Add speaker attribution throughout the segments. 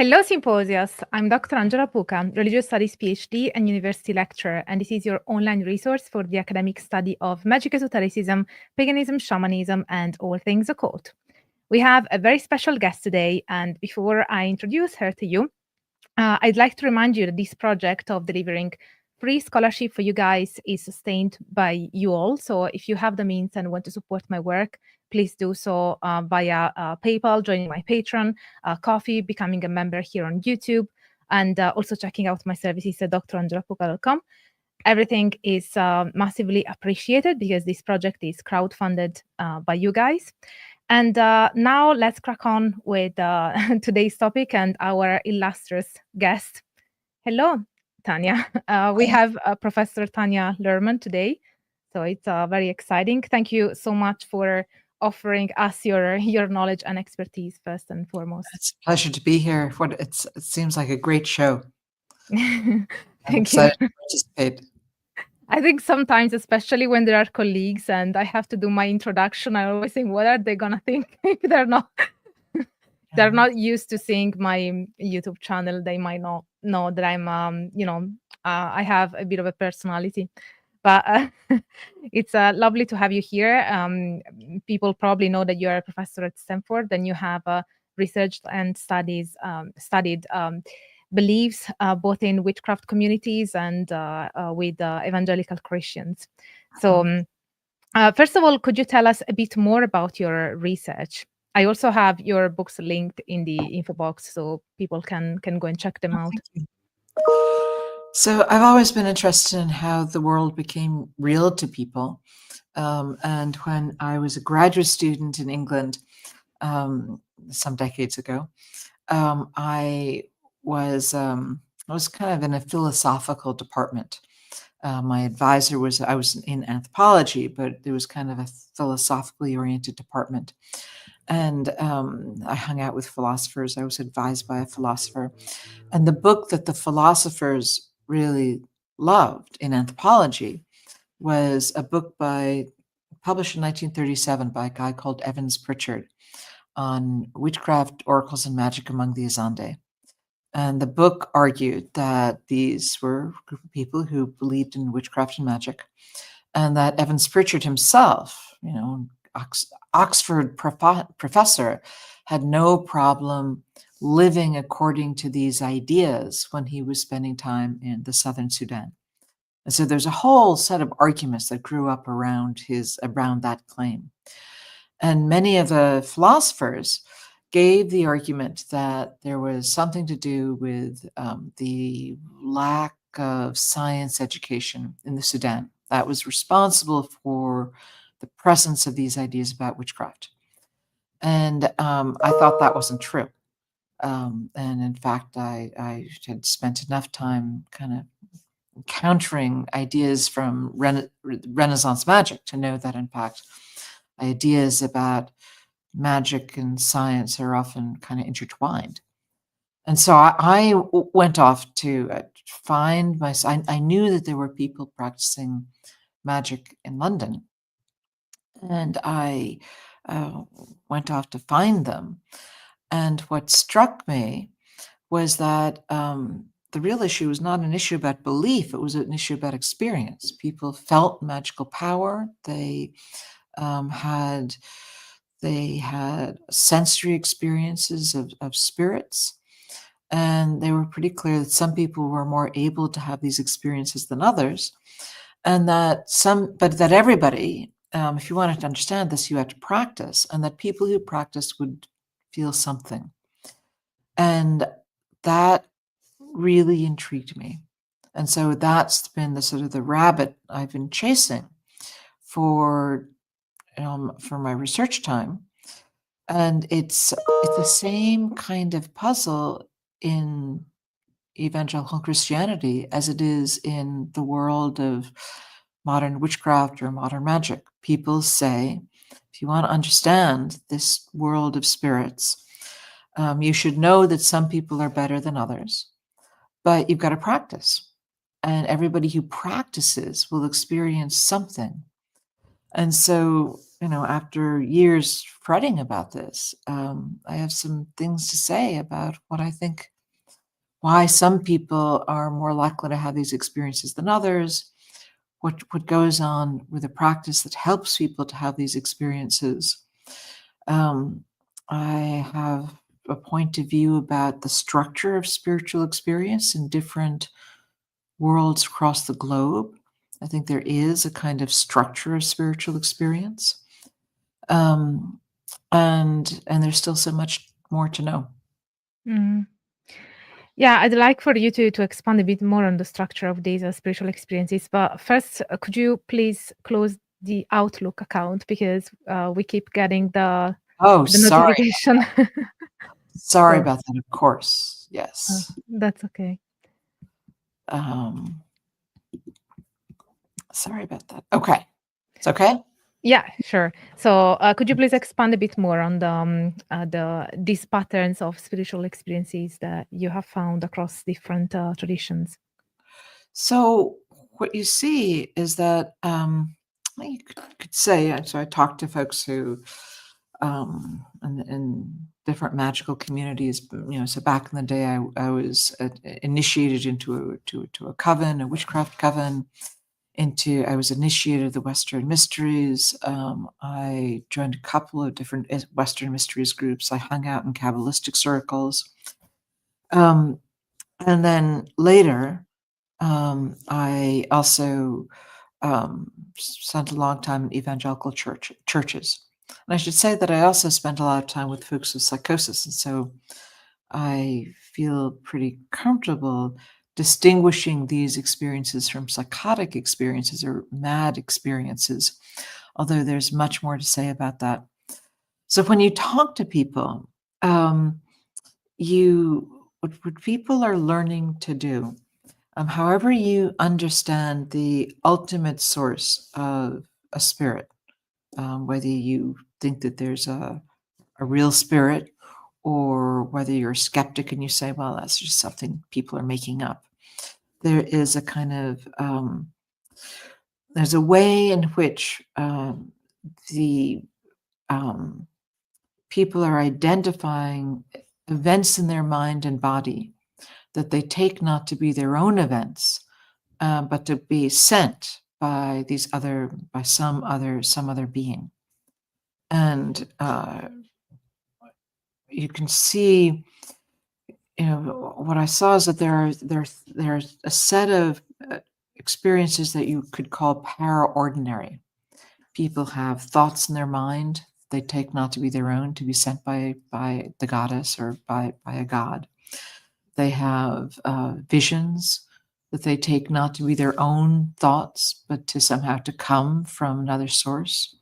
Speaker 1: Hello, Symposius. I'm Dr. Angela Puca, Religious Studies PhD and University Lecturer, and this is your online resource for the academic study of magic, esotericism, paganism, shamanism, and all things occult. We have a very special guest today, and before I introduce her to you, I'd like to remind you that this project of delivering free scholarship for you guys is sustained by you all. So if you have the means and want to support my work, please do so via PayPal, joining my Patreon, Coffee, becoming a member here on YouTube, and also checking out my services at drangelapuca.com. Everything is massively appreciated because this project is crowdfunded by you guys. And now let's crack on with today's topic and our illustrious guest. Hello, Tanya. We have Professor Tanya Luhrmann today. So it's very exciting. Thank you so much for offering us your knowledge and expertise first and foremost.
Speaker 2: It's a pleasure to be here. It seems like a great show.
Speaker 1: Thank
Speaker 2: I'm excited
Speaker 1: you.
Speaker 2: to participate.
Speaker 1: I think sometimes, especially when there are colleagues and I have to do my introduction, I always think, what are they gonna think if they're not used to seeing my YouTube channel? They might not know that I'm, I have a bit of a personality. But it's lovely to have you here. People probably know that you're a professor at Stanford, and you have researched and studied beliefs both in witchcraft communities and with evangelical Christians. So first of all, could you tell us a bit more about your research? I also have your books linked in the info box so people can go and check them out.
Speaker 2: So I've always been interested in how the world became real to people. And when I was a graduate student in England some decades ago, I was kind of in a philosophical department. My advisor I was in anthropology, but it was kind of a philosophically oriented department. And I hung out with philosophers. I was advised by a philosopher. And the book that the philosophers really loved in anthropology was a book published in 1937 by a guy called Evans Pritchard on witchcraft, oracles, and magic among the Azande. And the book argued that these were a group of people who believed in witchcraft and magic, and that Evans Pritchard himself, Oxford professor, had no problem living according to these ideas when he was spending time in the southern Sudan. And so there's a whole set of arguments that grew up around that claim. And many of the philosophers gave the argument that there was something to do with the lack of science education in the Sudan that was responsible for the presence of these ideas about witchcraft. And I thought that wasn't true. And in fact, I had spent enough time kind of encountering ideas from Renaissance magic to know that, in fact, ideas about magic and science are often kind of intertwined. And so I went off to find myself. I knew that there were people practicing magic in London, and I went off to find them. And what struck me was that the real issue was not an issue about belief, it was an issue about experience. People felt magical power. They had sensory experiences of spirits. And they were pretty clear that some people were more able to have these experiences than others. And that everybody, if you wanted to understand this, you had to practice, and that people who practiced would feel something. And that really intrigued me. And so that's been the sort of the rabbit I've been chasing for my research time. And it's the same kind of puzzle in evangelical Christianity as it is in the world of modern witchcraft or modern magic. People say, if you want to understand this world of spirits, you should know that some people are better than others, but you've got to practice. And everybody who practices will experience something. And so, after years fretting about this, I have some things to say about what I think why some people are more likely to have these experiences than others, what goes on with a practice that helps people to have these experiences. I have a point of view about the structure of spiritual experience in different worlds across the globe. I think there is a kind of structure of spiritual experience. And there's still so much more to know.
Speaker 1: Mm. Yeah, I'd like for you to expand a bit more on the structure of these spiritual experiences. But first, could you please close the Outlook account because we keep getting the
Speaker 2: Oh,
Speaker 1: the
Speaker 2: sorry.
Speaker 1: notification.
Speaker 2: Sorry
Speaker 1: So
Speaker 2: about that, of course. Yes.
Speaker 1: that's okay.
Speaker 2: Sorry about that. Okay. It's okay?
Speaker 1: Yeah, sure. So could you please expand a bit more on these patterns of spiritual experiences that you have found across different traditions?
Speaker 2: So what you see is that you could say, so I talked to folks who in different magical communities, so back in the day I was initiated into a coven, a witchcraft coven. I was initiated the Western Mysteries. I joined a couple of different Western Mysteries groups. I hung out in Kabbalistic circles. And then later, I also spent a long time in evangelical churches. And I should say that I also spent a lot of time with folks with psychosis. And so I feel pretty comfortable distinguishing these experiences from psychotic experiences or mad experiences, although there's much more to say about that. So when you talk to people, what people are learning to do, however you understand the ultimate source of a spirit, whether you think that there's a real spirit or whether you're a skeptic and you say, well, that's just something people are making up. There is a kind of, there's a way in which the people are identifying events in their mind and body that they take not to be their own events, but to be sent by some other being. And you can see, what I saw is that there's a set of experiences that you could call paraordinary. People have thoughts in their mind they take not to be their own, to be sent by the goddess or by a god. They have visions that they take not to be their own thoughts, but to somehow to come from another source.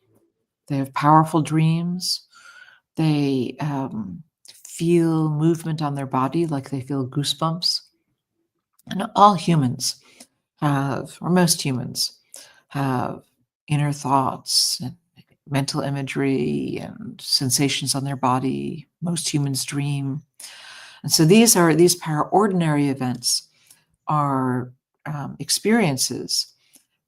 Speaker 2: They have powerful dreams. They feel movement on their body, like they feel goosebumps. And all humans have, or most humans have, inner thoughts and mental imagery and sensations on their body. Most humans dream. And so these paraordinary events are experiences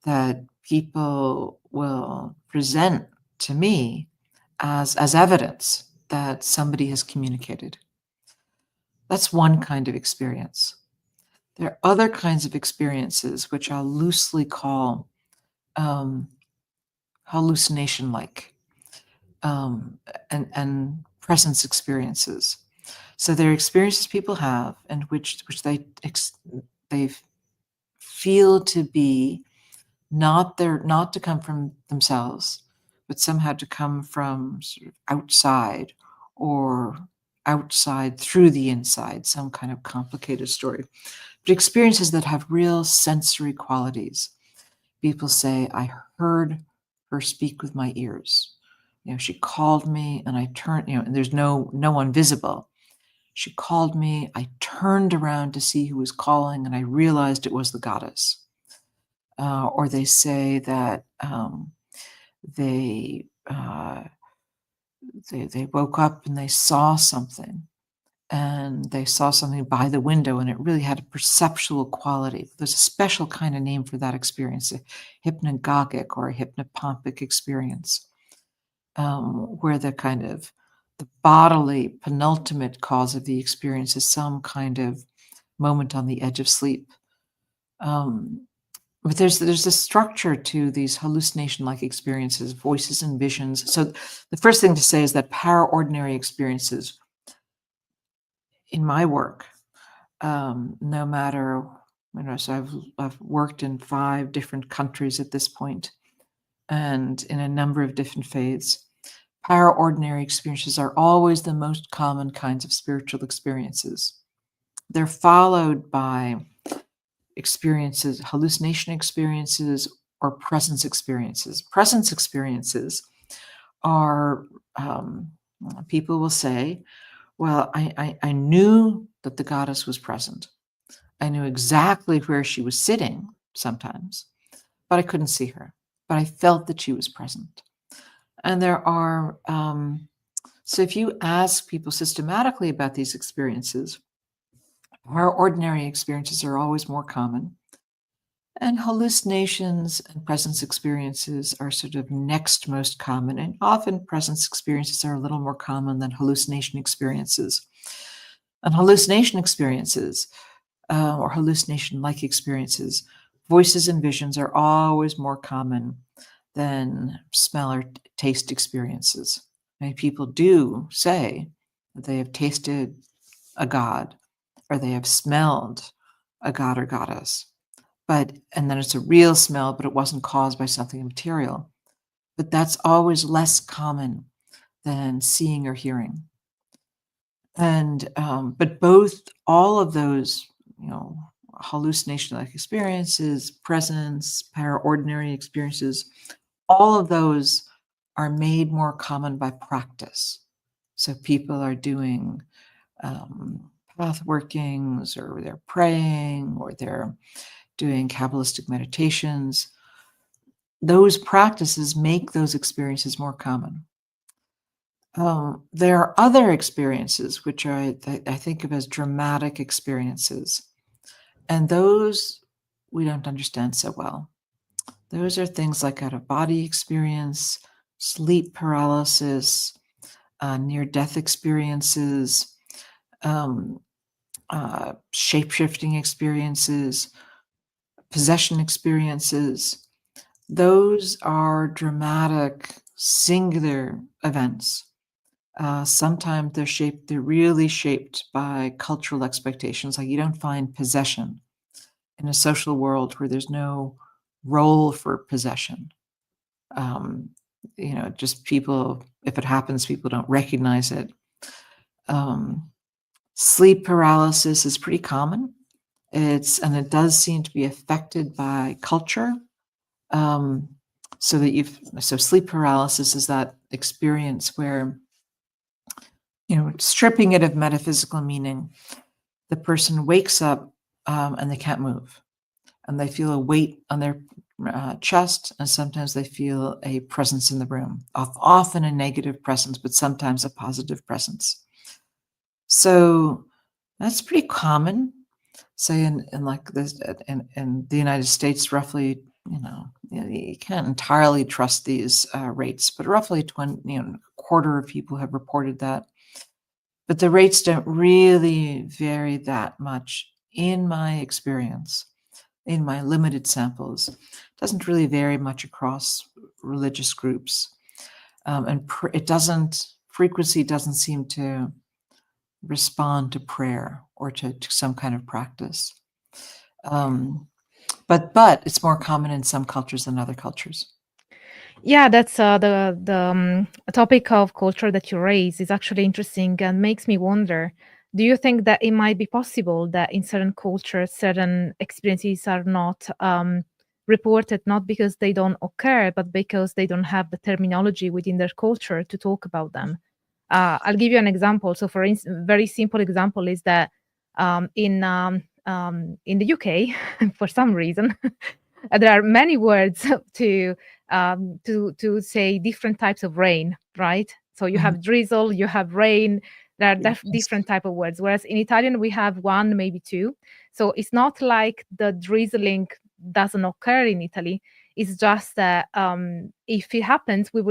Speaker 2: that people will present to me as evidence that somebody has communicated. That's one kind of experience. There are other kinds of experiences which I'll loosely call hallucination-like and presence experiences. So they're experiences people have in which they feel to be not to come from themselves, but somehow to come from sort of outside or outside through the inside, some kind of complicated story. But experiences that have real sensory qualities. People say, I heard her speak with my ears. She called me and I turned, and there's no one visible. She called me, I turned around to see who was calling, and I realized it was the goddess. Or they say that they woke up and they saw something, and they saw something by the window, and it really had a perceptual quality. There's a special kind of name for that experience, a hypnagogic or a hypnopompic experience, where the bodily penultimate cause of the experience is some kind of moment on the edge of sleep. But there's a structure to these hallucination-like experiences, voices and visions. So the first thing to say is that paraordinary experiences in my work, no matter, so I've worked in 5 different countries at this point, and in a number of different faiths. Paraordinary experiences are always the most common kinds of spiritual experiences. They're followed by experiences, hallucination experiences, or presence experiences. Presence experiences are, people will say, well, I knew that the goddess was present. I knew exactly where she was sitting sometimes, but I couldn't see her. But I felt that she was present. And there are, so if you ask people systematically about these experiences, our ordinary experiences are always more common. And hallucinations and presence experiences are sort of next most common. And often presence experiences are a little more common than hallucination experiences. And hallucination experiences, or hallucination-like experiences, voices and visions are always more common than smell or taste experiences. Many people do say that they have tasted a god, or they have smelled a god or goddess, and then it's a real smell, but it wasn't caused by something material. But that's always less common than seeing or hearing. And but all of those, hallucination-like experiences, presence, paraordinary experiences, all of those are made more common by practice. So people are doing path workings, or they're praying, or they're doing Kabbalistic meditations. Those practices make those experiences more common. There are other experiences which I think of as dramatic experiences, and those we don't understand so well. Those are things like out-of-body experience, sleep paralysis, near-death experiences, shape-shifting experiences, possession experiences. Those are dramatic, singular events. Sometimes they're really shaped by cultural expectations. Like, you don't find possession in a social world where there's no role for possession. Just people, if it happens, people don't recognize it. Sleep paralysis is pretty common. It does seem to be affected by culture. So sleep paralysis is that experience where, stripping it of metaphysical meaning, the person wakes up and they can't move, and they feel a weight on their chest, and sometimes they feel a presence in the room, often a negative presence, but sometimes a positive presence. So that's pretty common. Say in like this, in the United States, roughly, you can't entirely trust these rates, but roughly a quarter of people have reported that. But the rates don't really vary that much in my experience, in my limited samples. It doesn't really vary much across religious groups. And frequency doesn't seem to respond to prayer or to some kind of practice. But it's more common in some cultures than other cultures.
Speaker 1: Yeah, that's the topic of culture that you raise is actually interesting and makes me wonder, do you think that it might be possible that in certain cultures, certain experiences are not reported, not because they don't occur, but because they don't have the terminology within their culture to talk about them? I'll give you an example. So, for instance, very simple example is that in the UK, for some reason, there are many words to say different types of rain, right? So you have drizzle, you have rain. There are different type of words. Whereas in Italian we have one, maybe two. So it's not like the drizzling doesn't occur in Italy. It's just that if it happens, we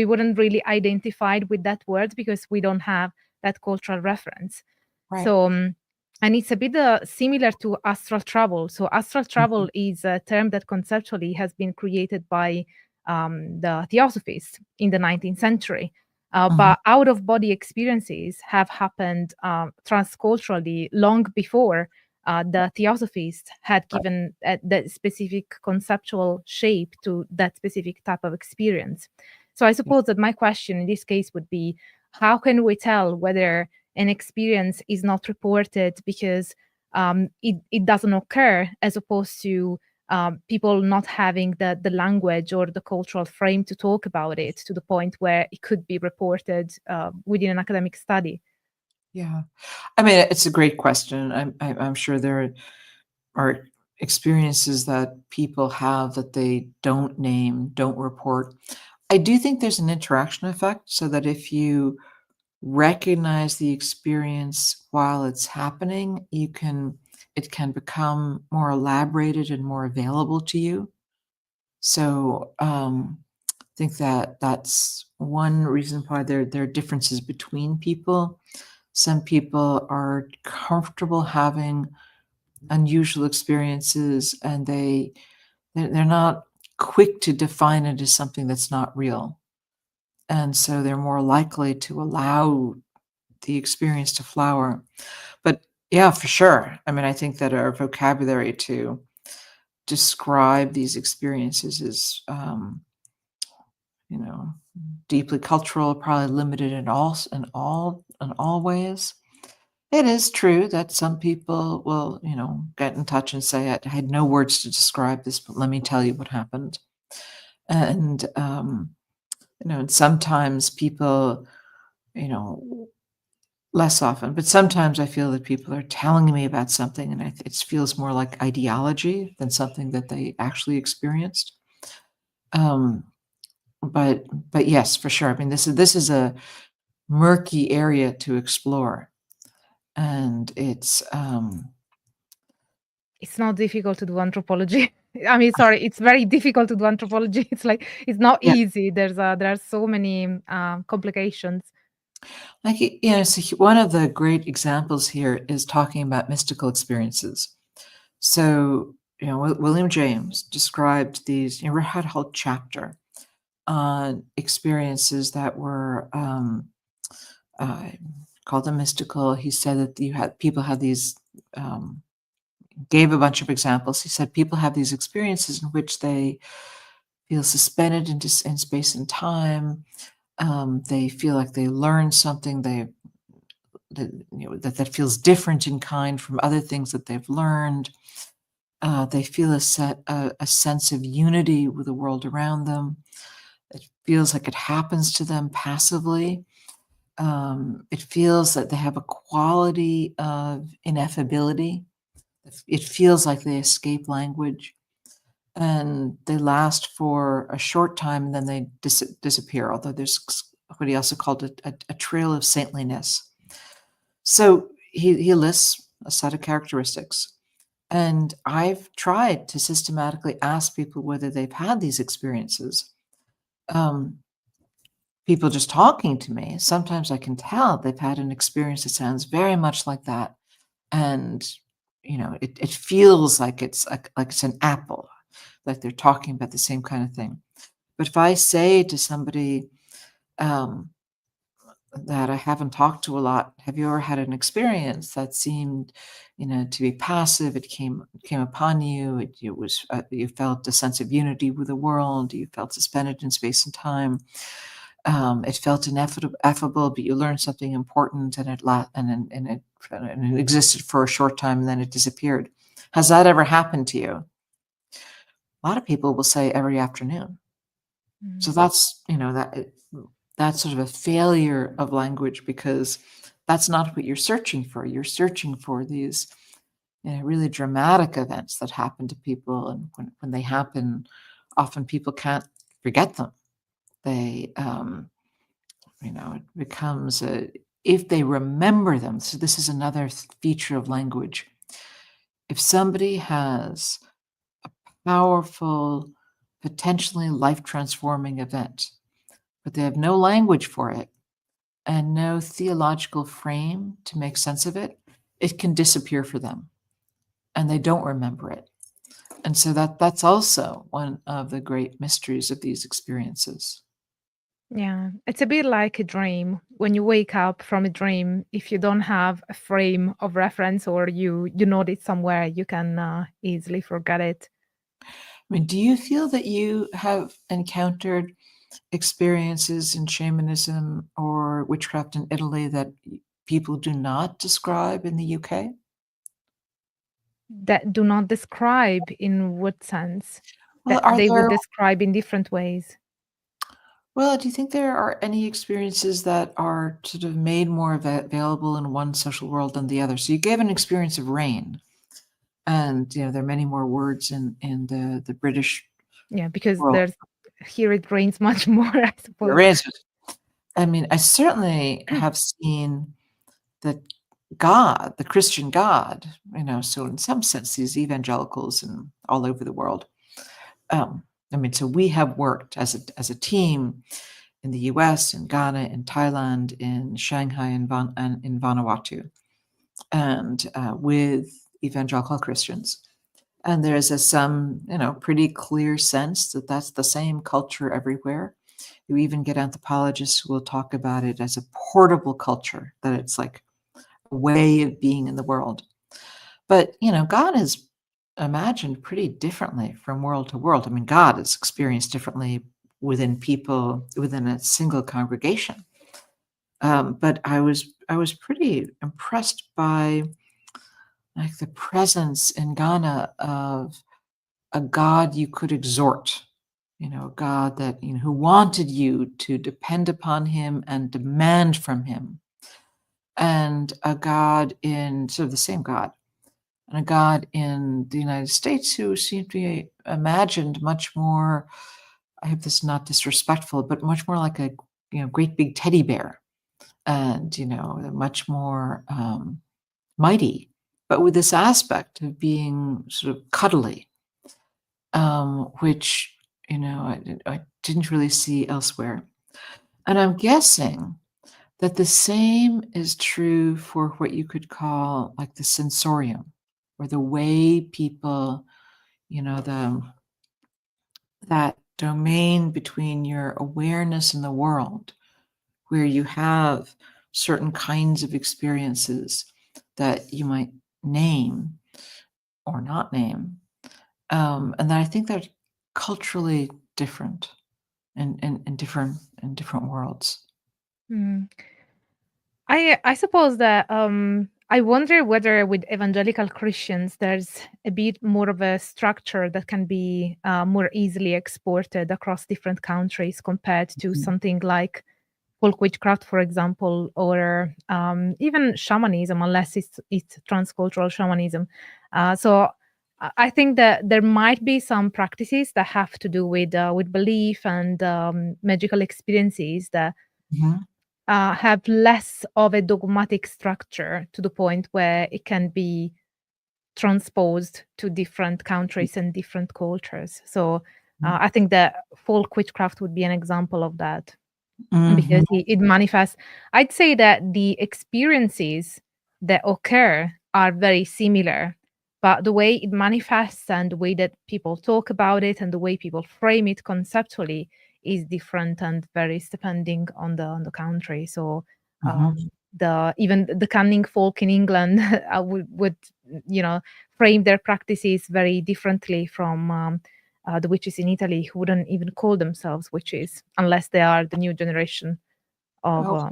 Speaker 1: wouldn't really identify with that word because we don't have that cultural reference.
Speaker 2: Right.
Speaker 1: So And it's a bit similar to astral travel. So astral travel is a term that conceptually has been created by the Theosophists in the 19th century. But out-of-body experiences have happened transculturally long before the Theosophists had given that specific conceptual shape to that specific type of experience. So I suppose that my question in this case would be, how can we tell whether an experience is not reported because it doesn't occur, as opposed to people not having the language or the cultural frame to talk about it to the point where it could be reported within an academic study?
Speaker 2: Yeah. I mean, it's a great question. I'm sure there are experiences that people have that they don't name, don't report. I do think there's an interaction effect, so that if you recognize the experience while it's happening, it can become more elaborated and more available to you. So, I think that that's one reason why there are differences between people. Some people are comfortable having unusual experiences, and they're not quick to define it as something that's not real. And so they're more likely to allow the experience to flower. But yeah, for sure. I mean, I think that our vocabulary to describe these experiences is, you know, deeply cultural, probably limited in all ways. It is true that some people will, get in touch and say, I had no words to describe this, but let me tell you what happened. And, and sometimes people, you know, less often, but sometimes I feel that people are telling me about something, and it feels more like ideology than something that they actually experienced. Um, but yes, for sure. I mean, this is a murky area to explore, and
Speaker 1: It's not difficult to do anthropology. I mean, sorry, it's very difficult to do anthropology. It's like it's not
Speaker 2: yeah,
Speaker 1: easy. There are so many complications.
Speaker 2: like so one of the great examples here is talking about mystical experiences. So William James described these. Had a whole chapter on experiences that were uh, called them mystical. He said that people had these. Gave a bunch of examples. He said people have these experiences in which they feel suspended in space and time. They feel like they learn something. That feels different in kind from other things that they've learned. They feel a sense of unity with the world around them. It feels like it happens to them passively. It feels that they have a quality of ineffability. It feels like they escape language, and they last for a short time, and then they disappear, although there's what he also called a trail of saintliness. So he lists a set of characteristics, and I've tried to systematically ask people whether they've had these experiences. People just talking to me, sometimes I can tell they've had an experience that sounds very much like that, and it feels like it's an apple, like they're talking about the same kind of thing. But if I say to somebody um, that I haven't talked to a lot, have you ever had an experience that seemed, to be passive? It came upon you. It was you felt a sense of unity with the world. You felt suspended in space and time. It felt ineffable, but you learned something important, and it existed for a short time, and then it disappeared. Has that ever happened to you? A lot of people will say every afternoon. So that's sort of a failure of language, because that's not what you're searching for. You're searching for these really dramatic events that happen to people, and when they happen, often people can't forget them. They it becomes if they remember them. So this is another feature of language. If somebody has a powerful, potentially life-transforming event, but they have no language for it and no theological frame to make sense of it, it can disappear for them, and they don't remember it. And so that's also one of the great mysteries of these experiences.
Speaker 1: Yeah, it's a bit like a dream. When you wake up from a dream, if you don't have a frame of reference or you know it somewhere, you can easily forget it.
Speaker 2: I mean, do you feel that you have encountered experiences in shamanism or witchcraft in Italy that people do not describe in the UK?
Speaker 1: That do not describe in what sense?
Speaker 2: Well,
Speaker 1: That
Speaker 2: are
Speaker 1: they would
Speaker 2: there
Speaker 1: describe in different ways.
Speaker 2: well, do you think there are any experiences that are sort of made more available in one social world than the other? So you gave an experience of rain, and there are many more words in the British
Speaker 1: Yeah, because
Speaker 2: world.
Speaker 1: there's here it rains much more, I
Speaker 2: The
Speaker 1: suppose.
Speaker 2: rains. I mean, I certainly have seen that God, the Christian God, so in some sense, these evangelicals and all over the world. Um, I mean, so we have worked as a team in the US, in Ghana, in Thailand, in Shanghai, and in Vanuatu, and with evangelical Christians. And there's some, pretty clear sense that that's the same culture everywhere. You even get anthropologists who will talk about it as a portable culture, that it's like a way of being in the world. But, God is imagined pretty differently from world to world. I mean, God is experienced differently within people, within a single congregation. But I was pretty impressed by like the presence in Ghana of a God you could exhort, a God that who wanted you to depend upon him and demand from him, and a God in sort of the same God, and a God in the United States who seemed to be imagined much more. I hope this is not disrespectful, but much more like a great big teddy bear, and much more mighty, but with this aspect of being sort of cuddly, which I didn't really see elsewhere. And I'm guessing that the same is true for what you could call like the sensorium, or the way people, that domain between your awareness and the world, where you have certain kinds of experiences that you might name or not name. And then I think they're culturally different in different worlds.
Speaker 1: Mm. I suppose that I wonder whether with evangelical Christians there's a bit more of a structure that can be more easily exported across different countries compared to
Speaker 2: Mhm.
Speaker 1: something like folk witchcraft, for example, or even shamanism, unless it's transcultural shamanism. So I think that there might be some practices that have to do with belief and magical experiences that
Speaker 2: Mhm.
Speaker 1: have less of a dogmatic structure to the point where it can be transposed to different countries and different cultures. So
Speaker 2: Mhm.
Speaker 1: I think that folk witchcraft would be an example of that
Speaker 2: Mhm.
Speaker 1: because it manifests. I'd say that the experiences that occur are very similar, but the way it manifests and the way that people talk about it and the way people frame it conceptually is different and varies depending on the country. So
Speaker 2: Mhm.
Speaker 1: the even the cunning folk in England would frame their practices very differently from the witches in Italy who wouldn't even call themselves witches unless they are the new generation of
Speaker 2: Oh,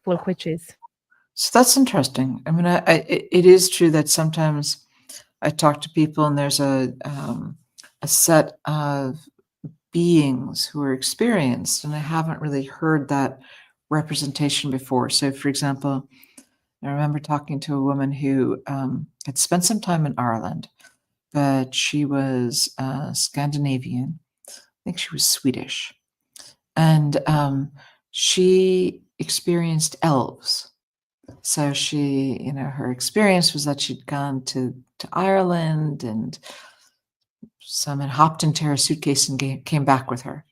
Speaker 1: folk witches.
Speaker 2: so that's interesting. I mean, it is true that sometimes I talk to people and there's a set of beings who are experienced, and I haven't really heard that representation before. So, for example, I remember talking to a woman who had spent some time in Ireland, but she was Scandinavian. I think she was Swedish. And she experienced elves. So her experience was that she'd gone to Ireland, and someone hopped into her suitcase and came back with her.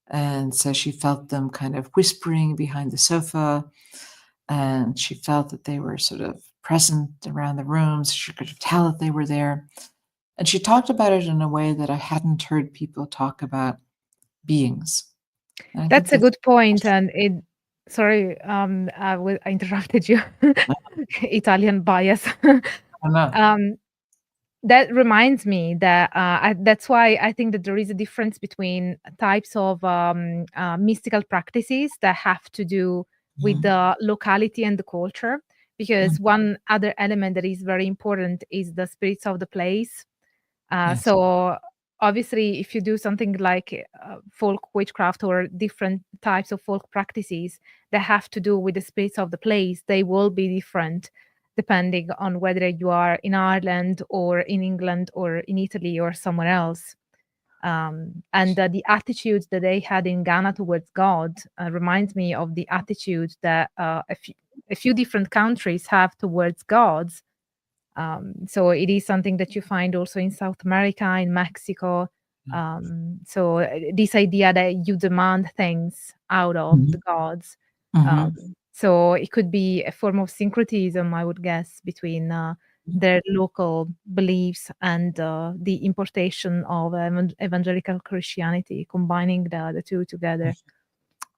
Speaker 2: And so she felt them kind of whispering behind the sofa. and she felt that they were sort of present around the rooms. She could tell that they were there. And she talked about it in a way that I hadn't heard people talk about beings. And I think
Speaker 1: That's a
Speaker 2: that's
Speaker 1: good point, and sorry, I interrupted you. Italian bias.
Speaker 2: I don't know.
Speaker 1: Um, that reminds me that that's why I think that there is a difference between types of mystical practices that have to do with
Speaker 2: Mhm.
Speaker 1: the locality and the culture.
Speaker 2: Mm,
Speaker 1: Because one other element that is very important is the spirits of the place.
Speaker 2: yes.
Speaker 1: So obviously, if you do something like folk witchcraft or different types of folk practices that have to do with the spirits of the place, they will be different depending on whether you are in Ireland or in England or in Italy or somewhere else. And the attitude that they had in Ghana towards God reminds me of the attitude that a few different countries have towards gods. So it is something that you find also in South America, in Mexico. So this idea that you demand things out of the
Speaker 2: Mhm.
Speaker 1: gods.
Speaker 2: Mhm.
Speaker 1: So it could be a form of syncretism, I would guess, between their local beliefs and the importation of evangelical Christianity, combining the two together.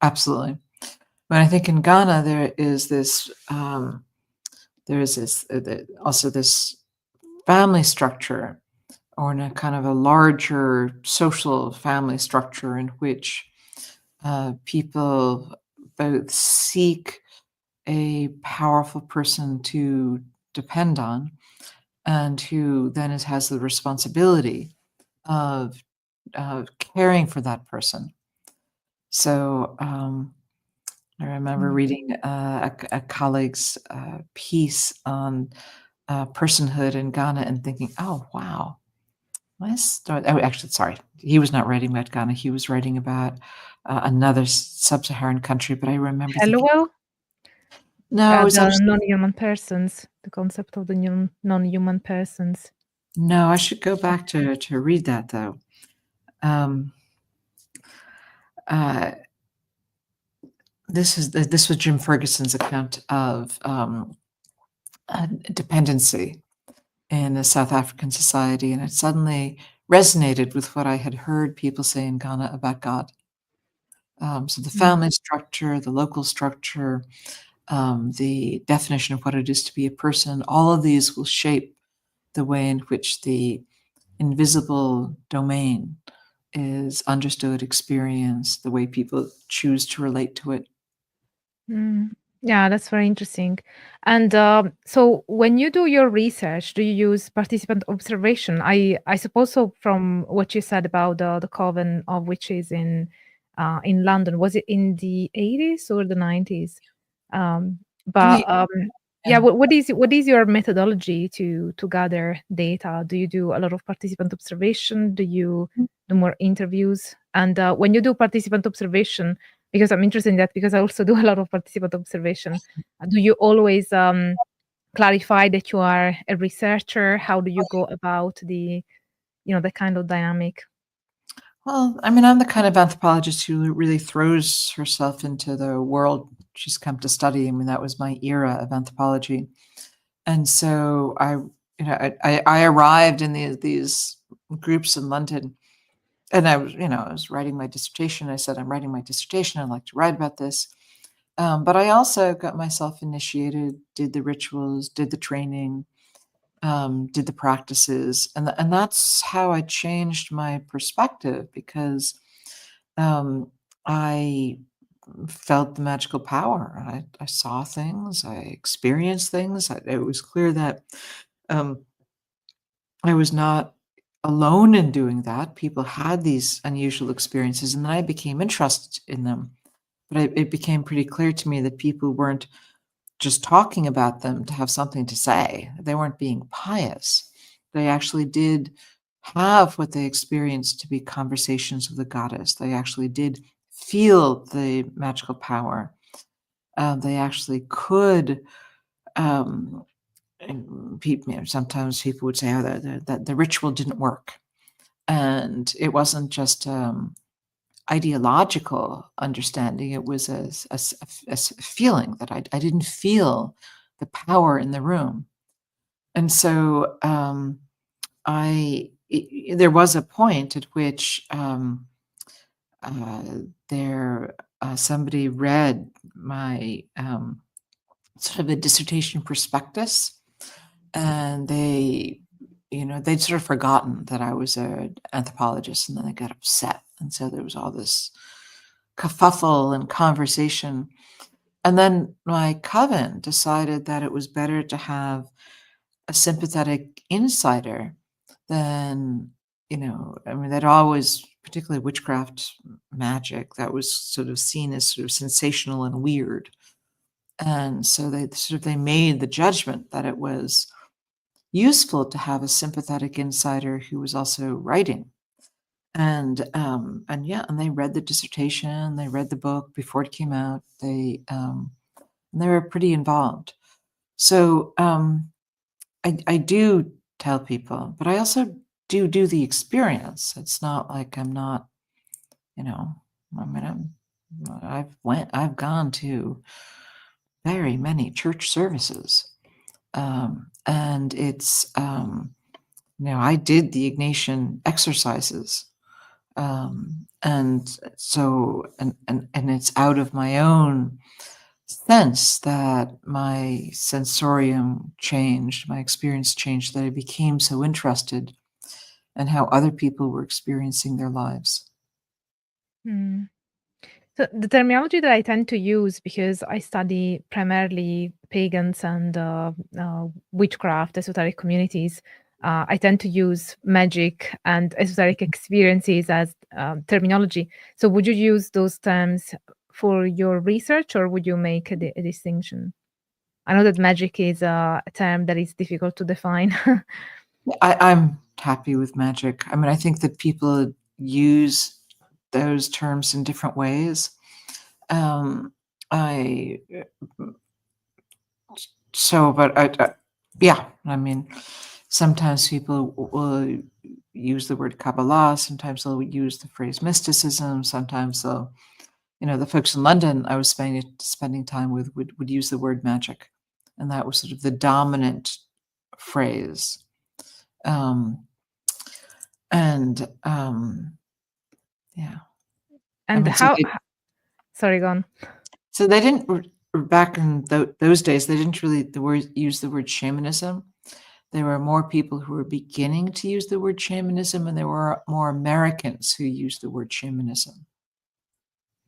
Speaker 2: Absolutely. But I think in Ghana there is this also this family structure, or in a kind of a larger social family structure in which people both seek a powerful person to depend on, and who then has the responsibility of caring for that person. So I remember
Speaker 1: Mm.
Speaker 2: reading a colleague's piece on personhood in Ghana and thinking, "Oh, wow, oh, actually, sorry, he was not writing about Ghana. He was writing about another sub-Saharan country." But I remember thinking,
Speaker 1: Hello,
Speaker 2: "No, it's
Speaker 1: the
Speaker 2: actually
Speaker 1: non-human persons, the concept of the non-human persons.
Speaker 2: no. I should go back to read that though." Um, uh, this was Jim Ferguson's account of dependency in a South African society, and it suddenly resonated with what I had heard people say in Ghana about God. So the
Speaker 1: Mm.
Speaker 2: family structure, the local structure, the definition of what it is to be a person, all of these will shape the way in which the invisible domain is understood, experienced, the way people choose to relate to it.
Speaker 1: Mm. Yeah, that's very interesting. And so, when you do your research, do you use participant observation? I suppose so. From what you said about the coven of witches in London, was it in the 80s or the 90s?
Speaker 2: In the
Speaker 1: But yeah,
Speaker 2: yeah.
Speaker 1: what is your methodology to gather data? Do you do a lot of participant observation? Do you do more interviews? And when you do participant observation, because I'm interested in that because I also do a lot of participant observation. Do you always clarify that you are a researcher? How do you go about the kind of dynamic?
Speaker 2: Well, I mean, I'm the kind of anthropologist who really throws herself into the world she's come to study. I mean, that was my era of anthropology. And so I arrived in these groups in London, and I was writing my dissertation. I said, I'm writing my dissertation. I'd like to write about this. But I also got myself initiated, did the rituals, did the training, did the practices, and that's how I changed my perspective, because um, I felt the magical power. I saw things, I experienced things. It was clear that um, I was not alone in doing that. People had these unusual experiences, and then I became interested in them. But it became pretty clear to me that people weren't just talking about them to have something to say. They weren't being pious. They actually did have what they experienced to be conversations with the goddess. They actually did feel the magical power. They actually could. Sometimes people would say, "Oh, the ritual didn't work," and it wasn't just ideological understanding. It was a feeling that I didn't feel the power in the room. And so there was a point at which somebody read my sort of a dissertation prospectus, and they'd sort of forgotten that I was an anthropologist, and then they got upset. And so there was all this kerfuffle and conversation. And then my coven decided that it was better to have a sympathetic insider than, they'd always, particularly witchcraft magic, that was sort of seen as sort of sensational and weird. And so they made the judgment that it was useful to have a sympathetic insider who was also writing. And they read the dissertation, they read the book before it came out. They were pretty involved. So I do tell people, but I also do the experience. It's not like I'm not, I've gone to very many church services. And it's, I did the Ignatian exercises. And so, and it's out of my own sense that my sensorium changed, my experience changed, that I became so interested in how other people were experiencing their lives.
Speaker 1: So the terminology that I tend to use, because I study primarily pagans and witchcraft, esoteric communities, I tend to use magic and esoteric experiences as terminology. So would you use those terms for your research, or would you make a distinction? I know that magic is a term that is difficult to define.
Speaker 2: I'm happy with magic. I mean, I think that people use those terms in different ways. I mean, sometimes people will use the word Kabbalah, sometimes they'll use the phrase mysticism, sometimes they'll, the folks in London I was spending time with would use the word magic, and that was sort of the dominant phrase. Yeah.
Speaker 1: And sorry, go on.
Speaker 2: So they didn't, back in those days, they didn't really use the word shamanism. There were more people who were beginning to use the word shamanism, and there were more Americans who used the word shamanism.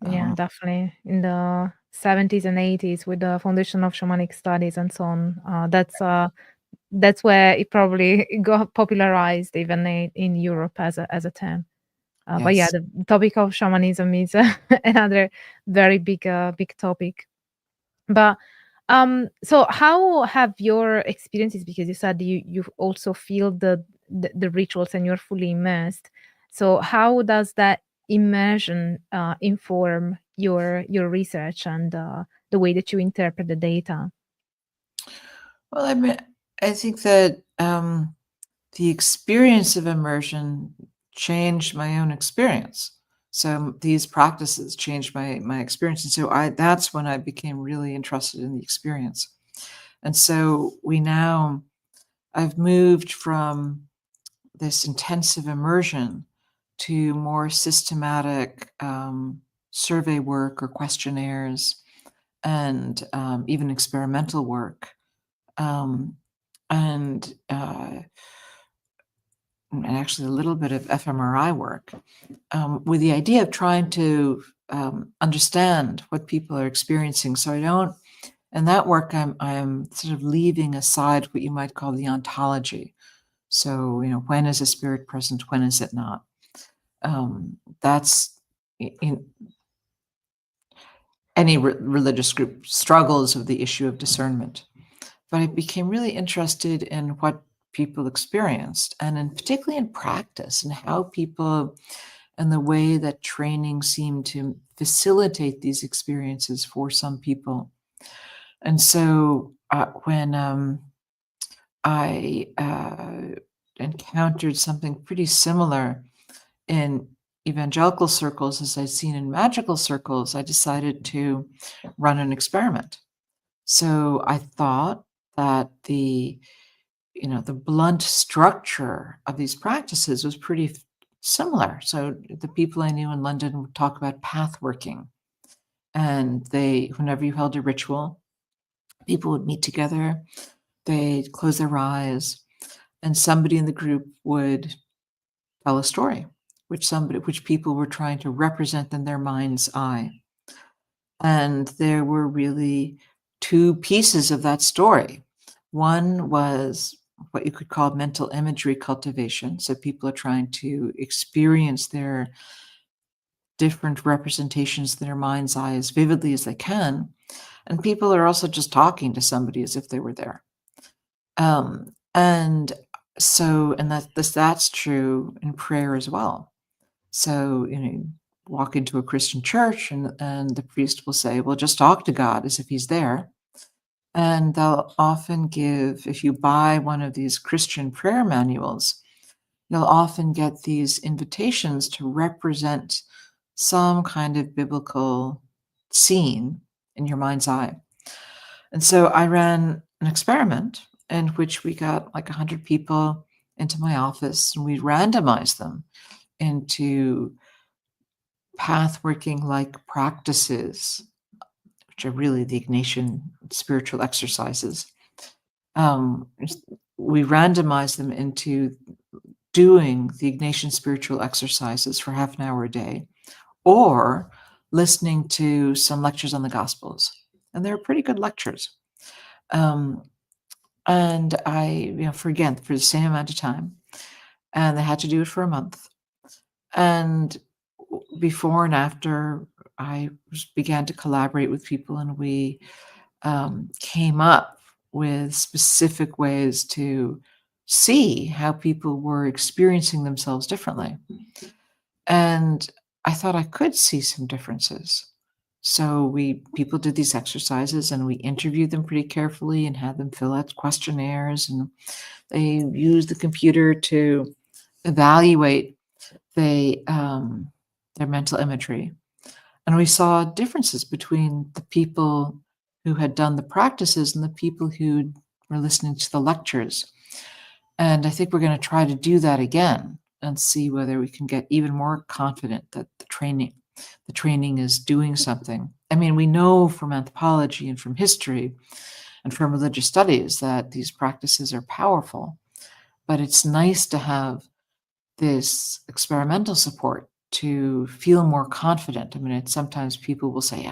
Speaker 1: Yeah, definitely. In the 70s and 80s, with the foundation of shamanic studies and so on, that's where it probably got popularized even in Europe as a term. But yeah,
Speaker 2: Yes.
Speaker 1: the topic of shamanism is another very big topic. But so how have your experiences, because you said you also feel the rituals and you're fully immersed. So how does that immersion inform your research and the way that you interpret the data?
Speaker 2: Well, I mean, I think that the experience of immersion changed my own experience. So these practices changed my experience. And so that's when I became really interested in the experience. And so I've moved from this intensive immersion to more systematic survey work or questionnaires, and even experimental work. And actually a little bit of fMRI work, with the idea of trying to understand what people are experiencing. So in that work, I'm sort of leaving aside what you might call the ontology. So, when is a spirit present? When is it not? That's in any religious group struggles with the issue of discernment. But I became really interested in what people experienced, and particularly in practice, and how people, and the way that training seemed to facilitate these experiences for some people. And so when I encountered something pretty similar in evangelical circles as I'd seen in magical circles, I decided to run an experiment. So I thought that the blunt structure of these practices was pretty similar. So the people I knew in London would talk about path working, and whenever you held a ritual, people would meet together, they'd close their eyes, and somebody in the group would tell a story, which people were trying to represent in their mind's eye. And there were really two pieces of that story. One was what you could call mental imagery cultivation. So people are trying to experience their different representations in their mind's eye as vividly as they can. And people are also just talking to somebody as if they were there. And that's true in prayer as well. So, walk into a Christian church and the priest will say, well, just talk to God as if he's there. And they'll often give, if you buy one of these Christian prayer manuals, you'll often get these invitations to represent some kind of biblical scene in your mind's eye. And so I ran an experiment in which we got like 100 people into my office and we randomized them into path working like practices, which are really the Ignatian spiritual exercises. We randomized them into doing the Ignatian spiritual exercises for half an hour a day, or listening to some lectures on the Gospels. And they're pretty good lectures. And for the same amount of time. And they had to do it for a month. And before and after, I began to collaborate with people, and we came up with specific ways to see how people were experiencing themselves differently. And I thought I could see some differences. So people did these exercises and we interviewed them pretty carefully and had them fill out questionnaires, and they used the computer to evaluate their mental imagery. And we saw differences between the people who had done the practices and the people who were listening to the lectures. And I think we're going to try to do that again and see whether we can get even more confident that the training is doing something. I mean, we know from anthropology and from history and from religious studies that these practices are powerful, but it's nice to have this experimental support to feel more confident. I mean, sometimes people will say,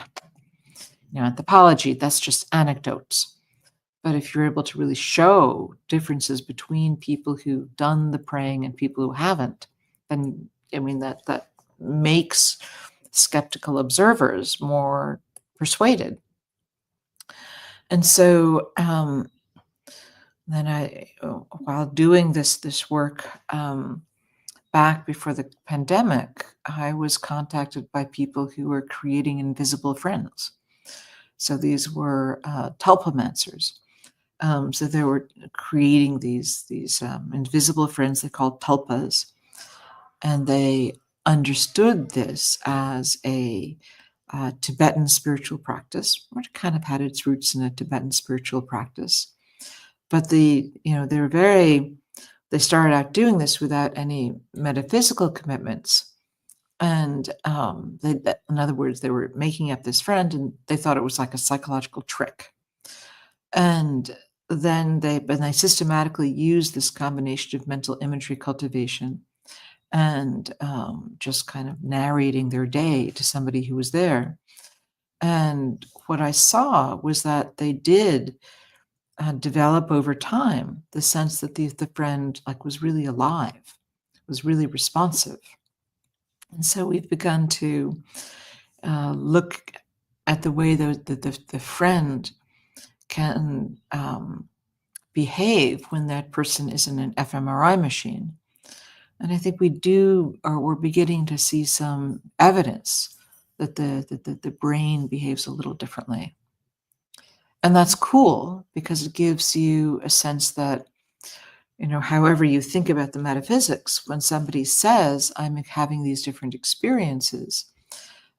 Speaker 2: anthropology, that's just anecdotes. But if you're able to really show differences between people who've done the praying and people who haven't, then that makes skeptical observers more persuaded. And so then while doing this work back before the pandemic, I was contacted by people who were creating invisible friends. So these were tulpomancers. So they were creating these invisible friends they called tulpas, and they understood this as a Tibetan spiritual practice, or it kind of had its roots in a Tibetan spiritual practice. But they started out doing this without any metaphysical commitments. And in other words, they were making up this friend and they thought it was like a psychological trick. And then they systematically used this combination of mental imagery cultivation and just kind of narrating their day to somebody who was there. And what I saw was that they did develop over time the sense that the friend was really alive, was really responsive. And so we've begun to look at the way the friend can behave when that person is in an fMRI machine. And I think we're beginning to see some evidence that the brain behaves a little differently. And that's cool because it gives you a sense that however you think about the metaphysics, when somebody says, I'm having these different experiences,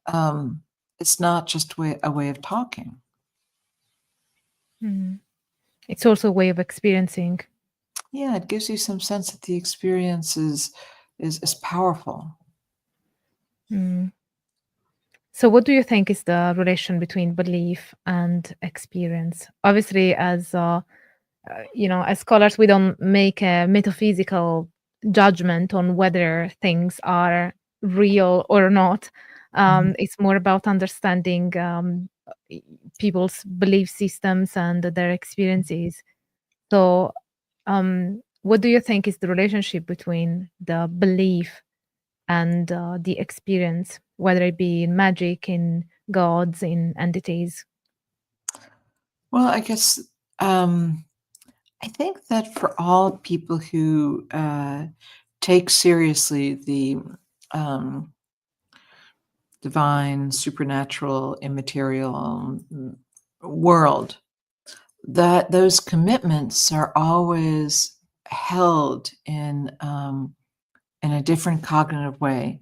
Speaker 2: it's not just a way of talking.
Speaker 1: It's also a way of experiencing.
Speaker 2: Yeah, it gives you some sense that the experience is powerful.
Speaker 1: So what do you think is the relation between belief and experience? Obviously, as as scholars, we don't make a metaphysical judgment on whether things are real or not. It's more about understanding people's belief systems and their experiences. So, what do you think is the relationship between the belief and the experience, whether it be in magic, in gods, in entities?
Speaker 2: Well, I guess I think that for all people who take seriously the divine, supernatural, immaterial world, that those commitments are always held in a different cognitive way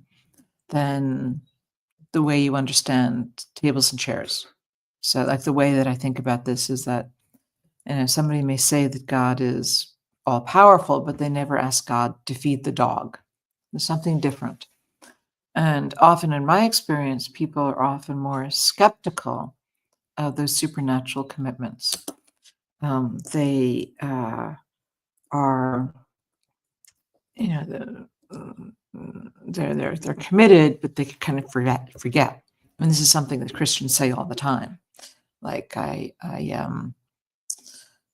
Speaker 2: than the way you understand tables and chairs. So, like, the way that I think about this is that, somebody may say that God is all powerful, but they never ask God to feed the dog. There's something different. And often in my experience, people are often more skeptical of those supernatural commitments. They are, they're committed, but they kind of forget. And this is something that Christians say all the time. Like, I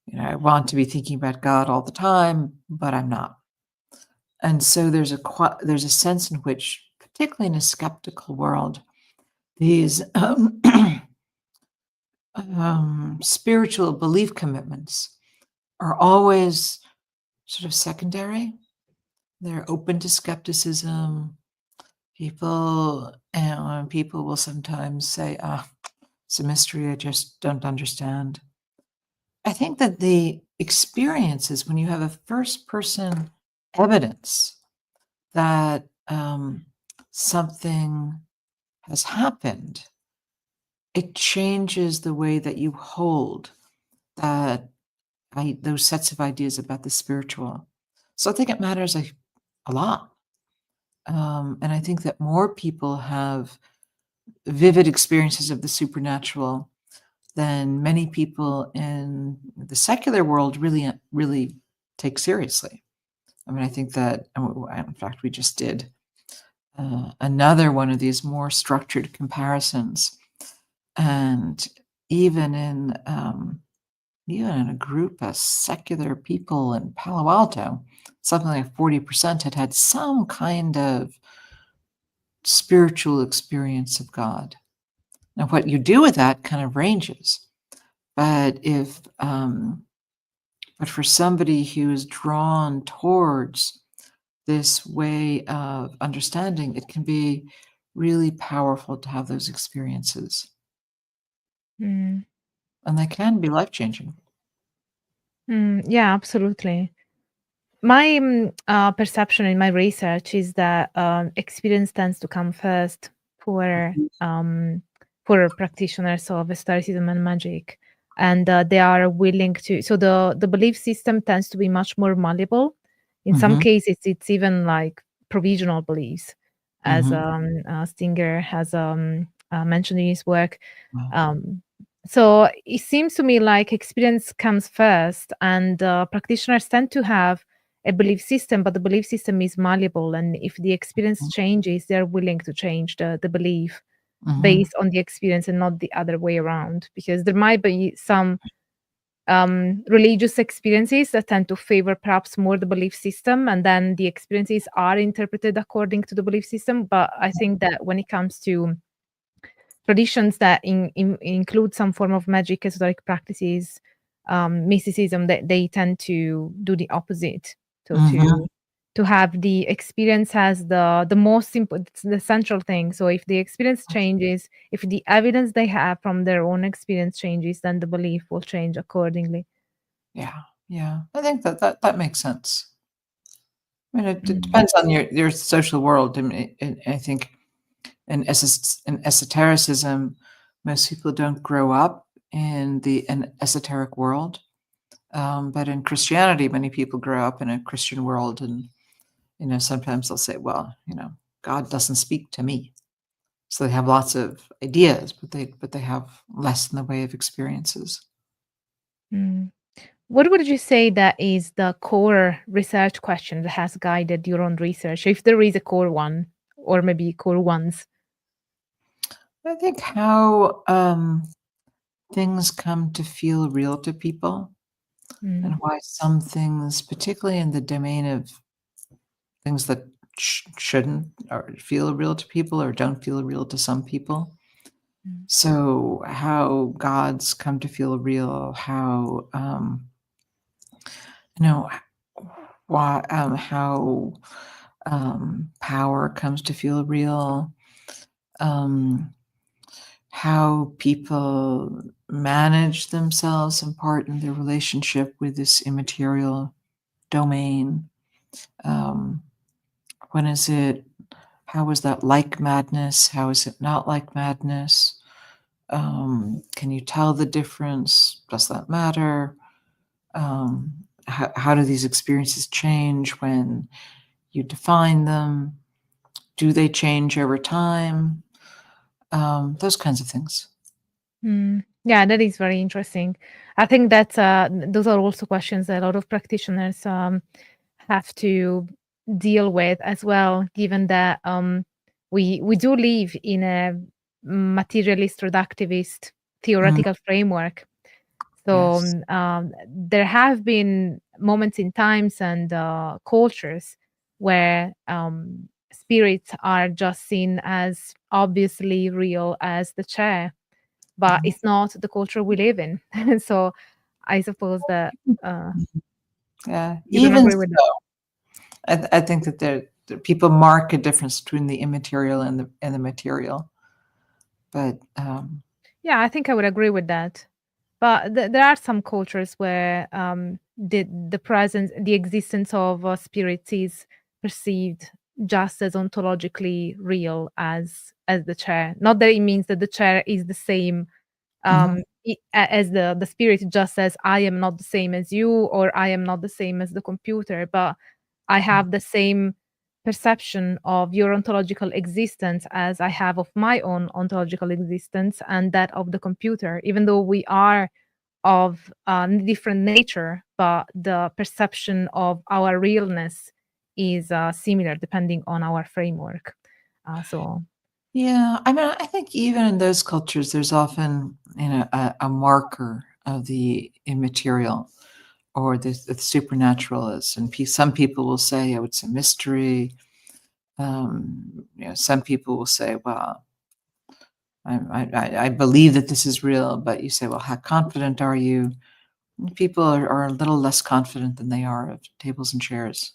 Speaker 2: want to be thinking about God all the time, but I'm not. And so there's a sense in which, particularly in a skeptical world, these spiritual belief commitments are always sort of secondary. They're open to skepticism. People will sometimes say, it's a mystery, I just don't understand. I think that the experiences, when you have a first-person evidence that something has happened, it changes the way that you hold those sets of ideas about the spiritual. So I think it matters a lot. And I think that more people have vivid experiences of the supernatural than many people in the secular world really take seriously. I mean, I think that, in fact, we just did another one of these more structured comparisons. And even in a group of secular people in Palo Alto, something like 40% had some kind of spiritual experience of God. Now, what you do with that kind of ranges. But but for somebody who is drawn towards this way of understanding, it can be really powerful to have those experiences. And they can be life-changing.
Speaker 1: Yeah, absolutely. My perception in my research is that experience tends to come first for practitioners of esotericism and magic, and they are willing to. So the belief system tends to be much more malleable. In some cases, it's even like provisional beliefs, as Stinger has mentioned in his work. So it seems to me like experience comes first, and practitioners tend to have a belief system, but the belief system is malleable. And if the experience changes, they're willing to change the belief based on the experience and not the other way around. Because there might be some religious experiences that tend to favor perhaps more the belief system, and then the experiences are interpreted according to the belief system. But I think that when it comes to traditions that include some form of magic, esoteric practices, mysticism, that they tend to do the opposite. So to have the experience as the most important, the central thing. So if the experience changes, if the evidence they have from their own experience changes, then the belief will change accordingly.
Speaker 2: Yeah, Yeah, I think that makes sense. I mean, it
Speaker 1: Mm.
Speaker 2: depends on your social world. I mean, I think in esotericism, most people don't grow up in an esoteric world. But in Christianity, many people grow up in a Christian world, and sometimes they'll say, "Well, God doesn't speak to me." So they have lots of ideas, but they have less in the way of experiences.
Speaker 1: Mm. What would you say that is the core research question that has guided your own research, if there is a core one, or maybe core ones?
Speaker 2: I think how things come to feel real to people, and
Speaker 1: Mm.
Speaker 2: why some things, particularly in the domain of things that shouldn't or feel real to people or don't feel real to some people.
Speaker 1: Mm.
Speaker 2: So how gods come to feel real, how you know why how power comes to feel real, um, how people manage themselves in part in their relationship with this immaterial domain. Um, when is it? How is that like madness? How is it not like madness? Can you tell the difference? Does that matter? How do these experiences change when you define them? Do they change over time? Those kinds of things.
Speaker 1: Mm. Yeah, that is very interesting. I think that those are also questions that a lot of practitioners have to deal with as well, given that we do live in a materialist, reductivist
Speaker 2: Mm,
Speaker 1: theoretical framework. So
Speaker 2: yes.
Speaker 1: there have been moments in times and cultures where spirits are just seen as obviously real as the chair, but
Speaker 2: Mhm.
Speaker 1: it's not the culture we live in. So I suppose that
Speaker 2: Yeah.
Speaker 1: you don't
Speaker 2: Even
Speaker 1: agree with that.
Speaker 2: so, I think that people mark a difference between the immaterial and the material. But
Speaker 1: Yeah, I think I would agree with that. But there are some cultures where the presence, the existence of spirits is perceived just as ontologically real as the chair. Not that it means that the chair is the same
Speaker 2: mhm,
Speaker 1: as the spirit just says, I am not the same as you, or I am not the same as the computer, but I
Speaker 2: mhm.
Speaker 1: have the same perception of your ontological existence as I have of my own ontological existence and that of the computer, even though we are of different nature, but the perception of our realness is similar depending on our framework. So,
Speaker 2: Yeah, I mean, I think even in those cultures, there's often, a marker of the immaterial or the supernatural is, and some people will say, "Oh, it's a mystery." Some people will say, "Well, I believe that this is real," but you say, "Well, how confident are you?" And people are a little less confident than they are of tables and chairs.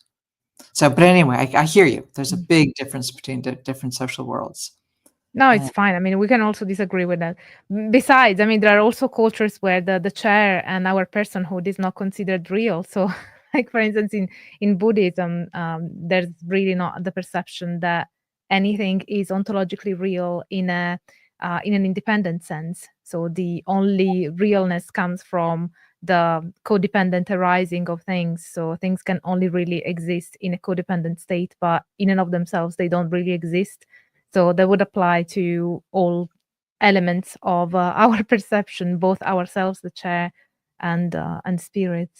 Speaker 2: So, but anyway, I hear you. There's a
Speaker 1: mm.
Speaker 2: big difference between different social worlds.
Speaker 1: No,
Speaker 2: And
Speaker 1: it's fine. I mean, we can also disagree with that. Besides, I mean, there are also cultures where the chair and our personhood is not considered real. So, like for instance, in Buddhism, there's really not the perception that anything is ontologically real in an independent sense. So the only realness comes from the codependent arising of things. So things can only really exist in a codependent state, but in and of themselves, they don't really exist. So that would apply to all elements of our perception, both ourselves, the chair, and spirit.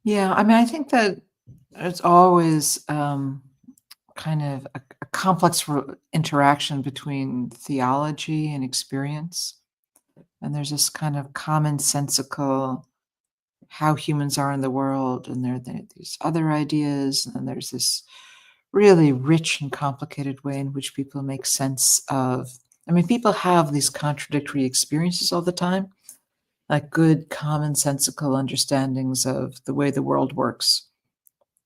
Speaker 2: yeah, I mean, I think that it's always kind of a complex interaction between theology and experience. And there's this kind of commonsensical how humans are in the world, and there are these other ideas, and then there's this really rich and complicated way in which people make sense of. I mean, people have these contradictory experiences all the time, like good commonsensical understandings of the way the world works.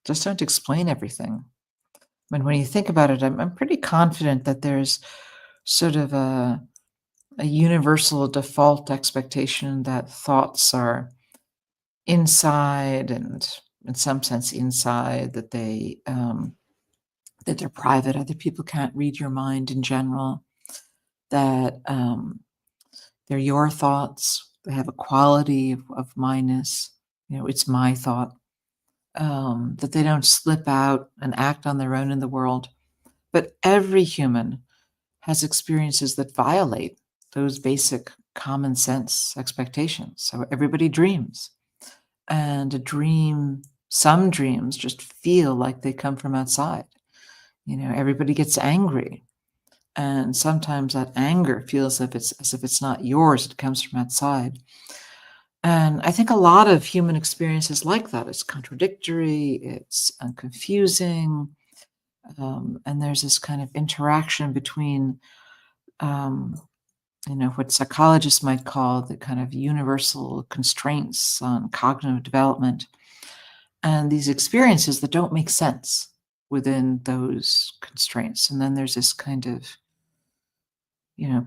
Speaker 2: Just don't explain everything. I mean, when you think about it, I'm pretty confident that there's sort of a universal default expectation that thoughts are inside, and in some sense inside, that they're private. Other people can't read your mind in general. That they're your thoughts. They have a quality of myness. It's my thought. That they don't slip out and act on their own in the world. But every human has experiences that violate those basic common sense expectations. So everybody dreams. And some dreams just feel like they come from outside. Everybody gets angry. And sometimes that anger feels as if it's not yours, it comes from outside. And I think a lot of human experience is like that. It's contradictory, it's confusing, and there's this kind of interaction between, what psychologists might call the kind of universal constraints on cognitive development, and these experiences that don't make sense within those constraints. And then there's this kind of,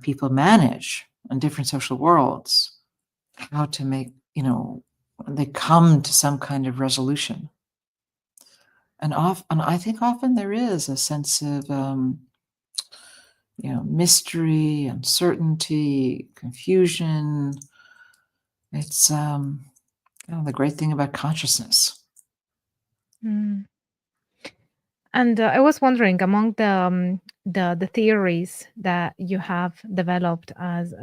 Speaker 2: people manage in different social worlds how to make, they come to some kind of resolution. And I think often there is a sense of, mystery, uncertainty, confusion. It's the great thing about consciousness.
Speaker 1: Mm. And I was wondering, among the theories that you have developed as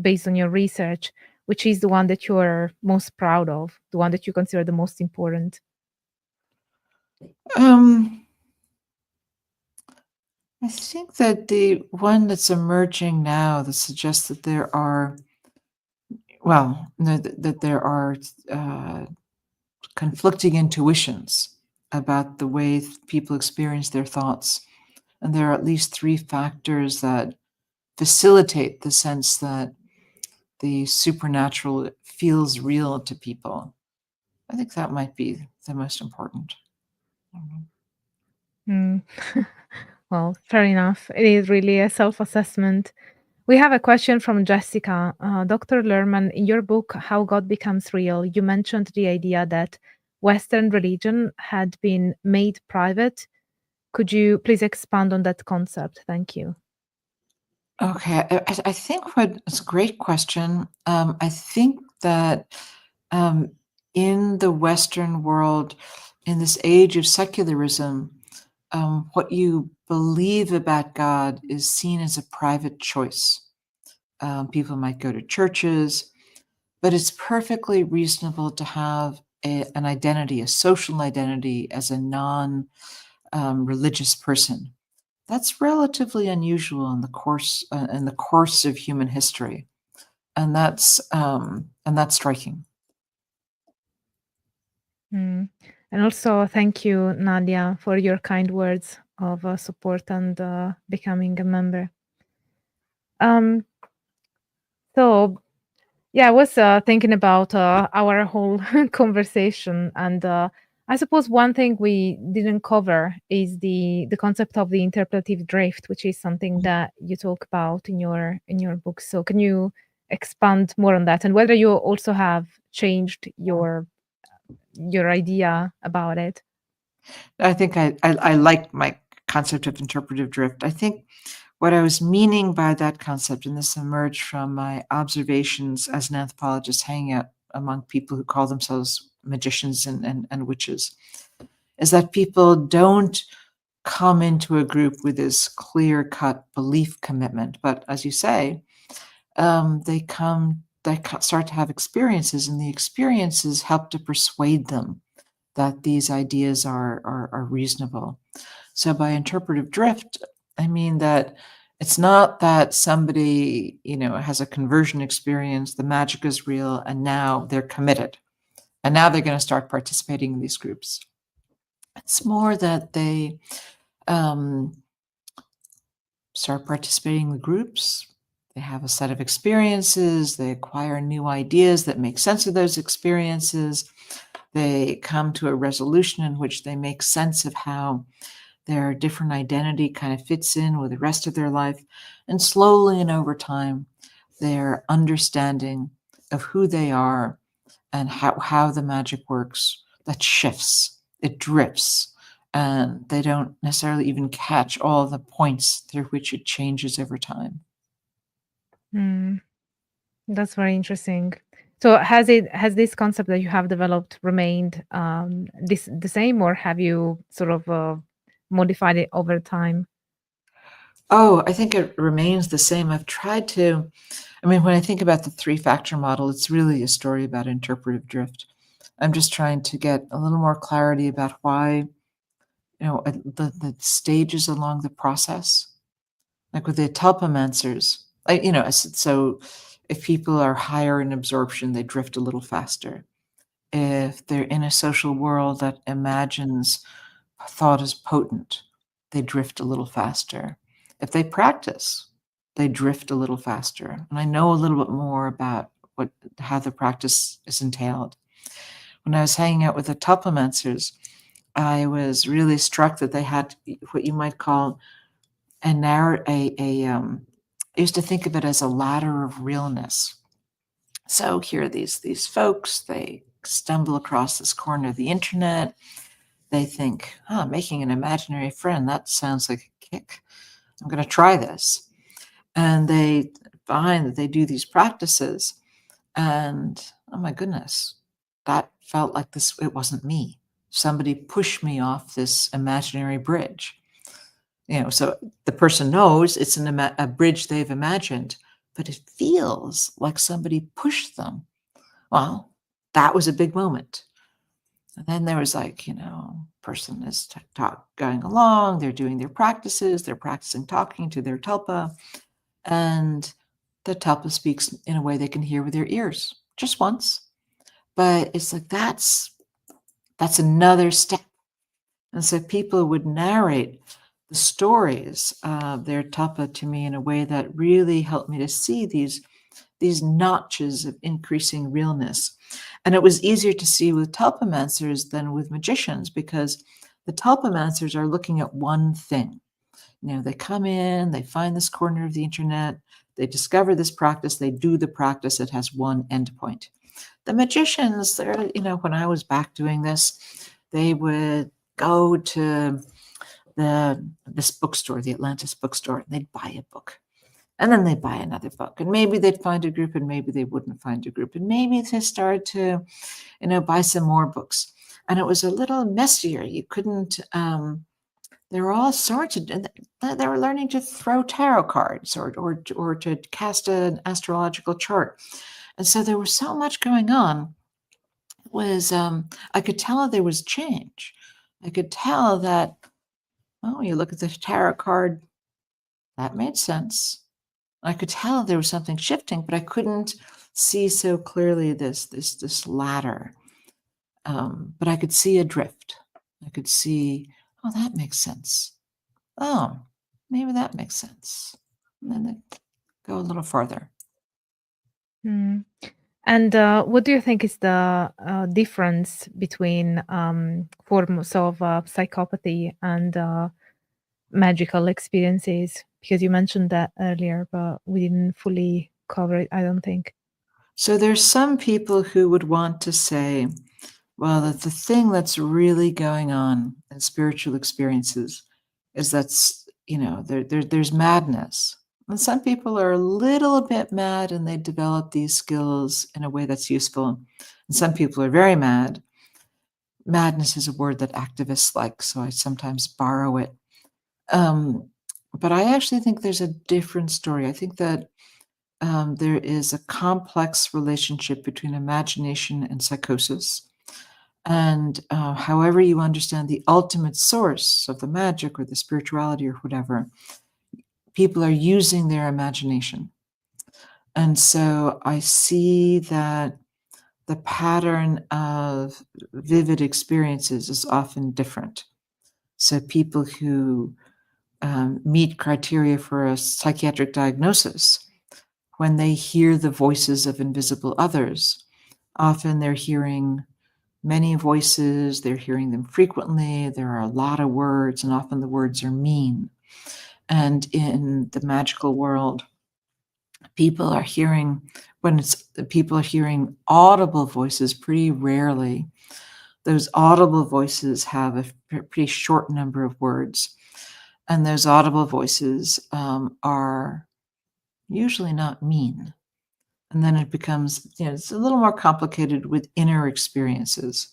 Speaker 1: based on your research, which is the one that you're most proud of, the one that you consider the most important?
Speaker 2: I think that the one that's emerging now that suggests that there are, that there are conflicting intuitions about the way people experience their thoughts. And there are at least 3 factors that facilitate the sense that the supernatural feels real to people. I think that might be the most important.
Speaker 1: Well, fair enough. It is really a self-assessment. We have a question from Jessica. Dr. Lurhmann, in your book, How God Becomes Real, you mentioned the idea that Western religion had been made private. Could you please expand on that concept? Thank you.
Speaker 2: Okay, I think it's a great question. I think that in the Western world, in this age of secularism, what you believe about God is seen as a private choice. People might go to churches, but it's perfectly reasonable to have an identity, a social identity, as a non-religious person. That's relatively unusual in the course of human history, and that's striking.
Speaker 1: And also, thank you, Nadia, for your kind words of support and becoming a member. So, yeah, I was thinking about our whole conversation, and I suppose one thing we didn't cover is the concept of the interpretive drift, which is something that you talk about in your book. So, can you expand more on that, and whether you also have changed your idea about it?
Speaker 2: I think I like my concept of interpretive drift. I think what I was meaning by that concept, and this emerged from my observations as an anthropologist hanging out among people who call themselves magicians and witches, is that people don't come into a group with this clear-cut belief commitment, but as you say, they start to have experiences, and the experiences help to persuade them that these ideas are reasonable. So by interpretive drift, I mean that it's not that somebody, has a conversion experience, the magic is real, and now they're committed, and now they're going to start participating in these groups. It's more that they start participating in the groups. They have a set of experiences. They acquire new ideas that make sense of those experiences. They come to a resolution in which they make sense of how their different identity kind of fits in with the rest of their life. And slowly and over time, their understanding of who they are and how the magic works, that shifts, it drifts, and they don't necessarily even catch all the points through which it changes over time.
Speaker 1: That's very interesting. So has this concept that you have developed remained the same, or have you sort of modified it over time?
Speaker 2: Oh, I think it remains the same. I've tried to, when I think about the three-factor model, it's really a story about interpretive drift. I'm just trying to get a little more clarity about why, the stages along the process, like with the tulpamancers, so if people are higher in absorption, they drift a little faster. If they're in a social world that imagines thought is potent, they drift a little faster. If they practice, they drift a little faster. And I know a little bit more about how the practice is entailed. When I was hanging out with the tulpamancers, I was really struck that they had what you might call I used to think of it as a ladder of realness. So here are these folks, they stumble across this corner of the internet. They think, making an imaginary friend, that sounds like a kick. I'm going to try this. And they find that they do these practices. And oh my goodness, that felt like it wasn't me. Somebody pushed me off this imaginary bridge. So the person knows it's a bridge they've imagined, but it feels like somebody pushed them. Well, that was a big moment. And then there was person is going along, they're doing their practices, they're practicing talking to their tulpa, and the tulpa speaks in a way they can hear with their ears, just once. But it's like that's another step. And so people would narrate the stories of their tulpa to me in a way that really helped me to see these notches of increasing realness. And it was easier to see with tulpamancers than with magicians, because the tulpamancers are looking at one thing. They come in, they find this corner of the internet, they discover this practice, they do the practice, it has one endpoint. The magicians, they're, when I was back doing this, they would go to this bookstore, the Atlantis bookstore, and they'd buy a book. And then they'd buy another book, and maybe they'd find a group, and maybe they wouldn't find a group, and maybe they started to, buy some more books. And it was a little messier. You couldn't. There were all sorts of. They were learning to throw tarot cards or to cast an astrological chart, and so there was so much going on. It was I could tell there was change. I could tell that. Oh, you look at the tarot card. That made sense. I could tell there was something shifting, but I couldn't see so clearly this ladder. But I could see a drift. I could see, oh, that makes sense. Oh, maybe that makes sense. And then they go a little farther.
Speaker 1: And what do you think is the difference between forms of psychopathy and magical experiences? Because you mentioned that earlier, but we didn't fully cover it, I don't think.
Speaker 2: So there's some people who would want to say, well, that the thing that's really going on in spiritual experiences is there's madness. And some people are a little bit mad and they develop these skills in a way that's useful. And some people are very mad. Madness is a word that activists like, so I sometimes borrow it. But I actually think there's a different story. I think that there is a complex relationship between imagination and psychosis. And however you understand the ultimate source of the magic or the spirituality or whatever, people are using their imagination. And so I see that the pattern of vivid experiences is often different. So people who meet criteria for a psychiatric diagnosis, when they hear the voices of invisible others, often they're hearing many voices, they're hearing them frequently, there are a lot of words, and often the words are mean. And in the magical world, people are hearing, people are hearing audible voices pretty rarely. Those audible voices have a pretty short number of words, and those audible voices are usually not mean. And then it becomes, it's a little more complicated with inner experiences.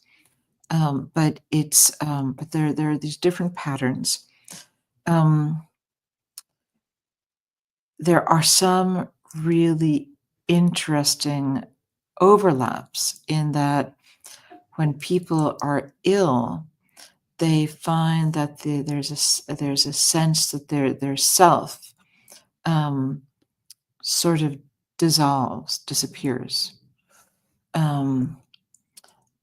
Speaker 2: But there are these different patterns. There are some really interesting overlaps in that when people are ill, they find that there's a sense that their self sort of disappears. And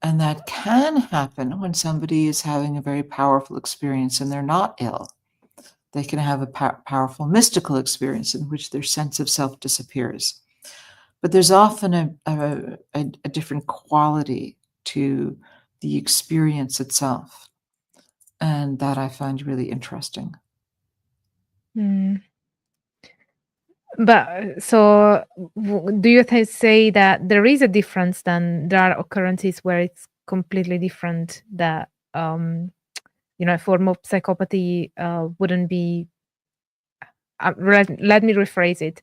Speaker 2: that can happen when somebody is having a very powerful experience and they're not ill. They can have a powerful mystical experience in which their sense of self disappears. But there's often a different quality to the experience itself. And that I find really interesting.
Speaker 1: But so do you say that there is a difference, then there are occurrences where it's completely different, that a form of psychopathy wouldn't be let me rephrase it.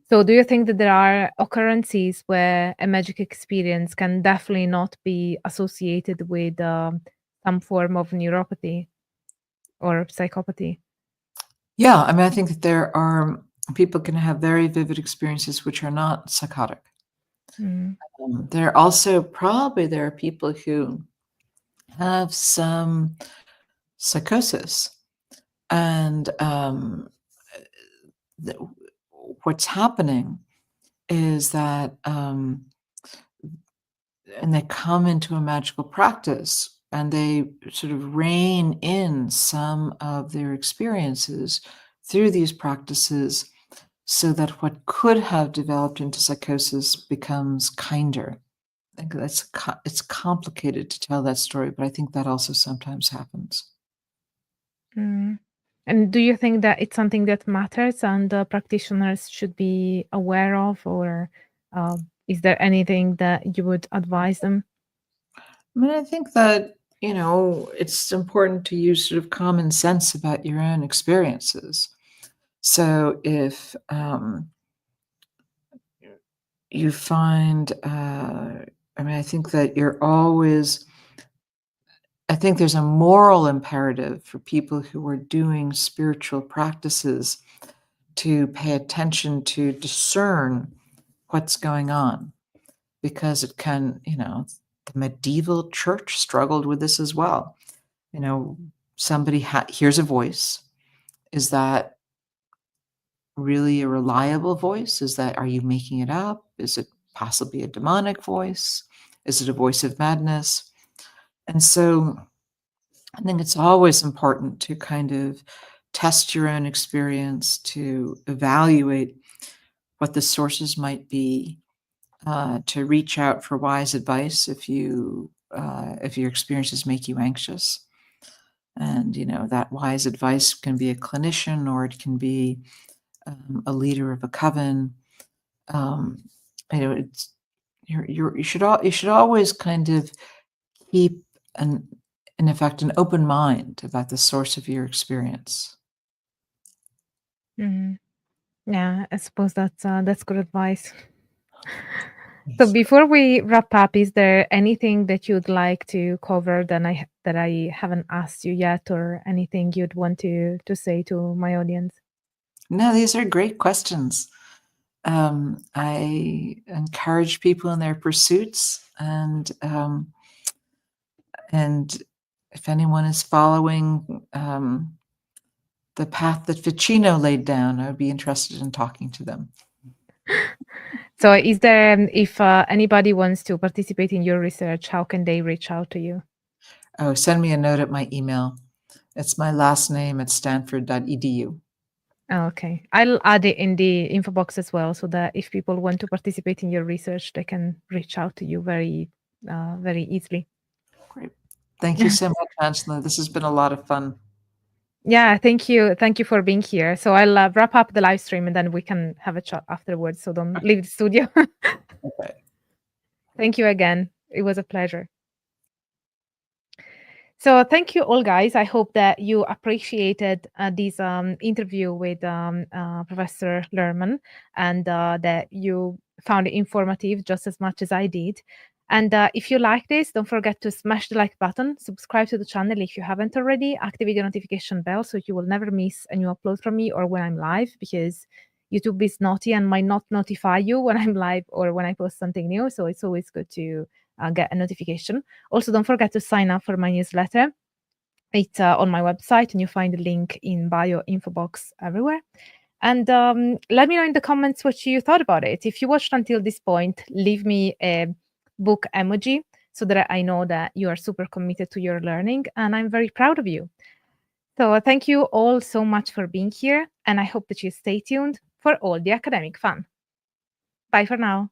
Speaker 1: So do you think that there are occurrences where a magic experience can definitely not be associated with some form of neuropathy or psychopathy?
Speaker 2: Yeah, I mean, I think that there are people can have very vivid experiences which are not psychotic. There are people who have some psychosis, and what's happening is that, and they come into a magical practice and they sort of rein in some of their experiences through these practices so that what could have developed into psychosis becomes kinder. I think it's complicated to tell that story, but I think that also sometimes happens.
Speaker 1: And do you think that it's something that matters and practitioners should be aware of, or is there anything that you would advise them?
Speaker 2: I mean, I think that, it's important to use sort of common sense about your own experiences. So if you find, I think that I think there's a moral imperative for people who are doing spiritual practices to pay attention to discern what's going on, because it can, the medieval church struggled with this as well. Somebody hears a voice. Is that really a reliable voice? Are you making it up? Is it possibly a demonic voice? Is it a voice of madness? And so I think it's always important to kind of test your own experience, to evaluate what the sources might be, to reach out for wise advice if your experiences make you anxious. And that wise advice can be a clinician, or it can be a leader of a coven. It's you should always kind of keep in effect an open mind about the source of your experience.
Speaker 1: Yeah, I suppose that's good advice. So before we wrap up, is there anything that you'd like to cover that I haven't asked you yet, or anything you'd want to say to my audience?
Speaker 2: No, these are great questions. I encourage people in their pursuits, and if anyone is following the path that Ficino laid down, I would be interested in talking to them.
Speaker 1: So is there, if anybody wants to participate in your research, how can they reach out to you?
Speaker 2: Oh, send me a note at my email. It's my last name at stanford.edu.
Speaker 1: Oh, okay. I'll add it in the info box as well, so that if people want to participate in your research, they can reach out to you very easily.
Speaker 2: Great. Thank you so much, Angela. This has been a lot of fun.
Speaker 1: Yeah, thank you. Thank you for being here. So I'll wrap up the live stream and then we can have a chat afterwards. So don't leave the studio.
Speaker 2: Okay.
Speaker 1: Thank you again. It was a pleasure. So thank you all, guys. I hope that you appreciated this interview with Professor Lurhmann and that you found it informative just as much as I did. And if you like this, don't forget to smash the like button, subscribe to the channel if you haven't already, activate the notification bell so you will never miss a new upload from me or when I'm live, because YouTube is naughty and might not notify you when I'm live or when I post something new. So it's always good to get a notification. Also, don't forget to sign up for my newsletter. It's on my website, and you find the link in bio, info box, everywhere. And let me know in the comments what you thought about it. If you watched until this point, leave me a book emoji so that I know that you are super committed to your learning, and I'm very proud of you. So thank you all so much for being here, and I hope that you stay tuned for all the academic fun. Bye for now.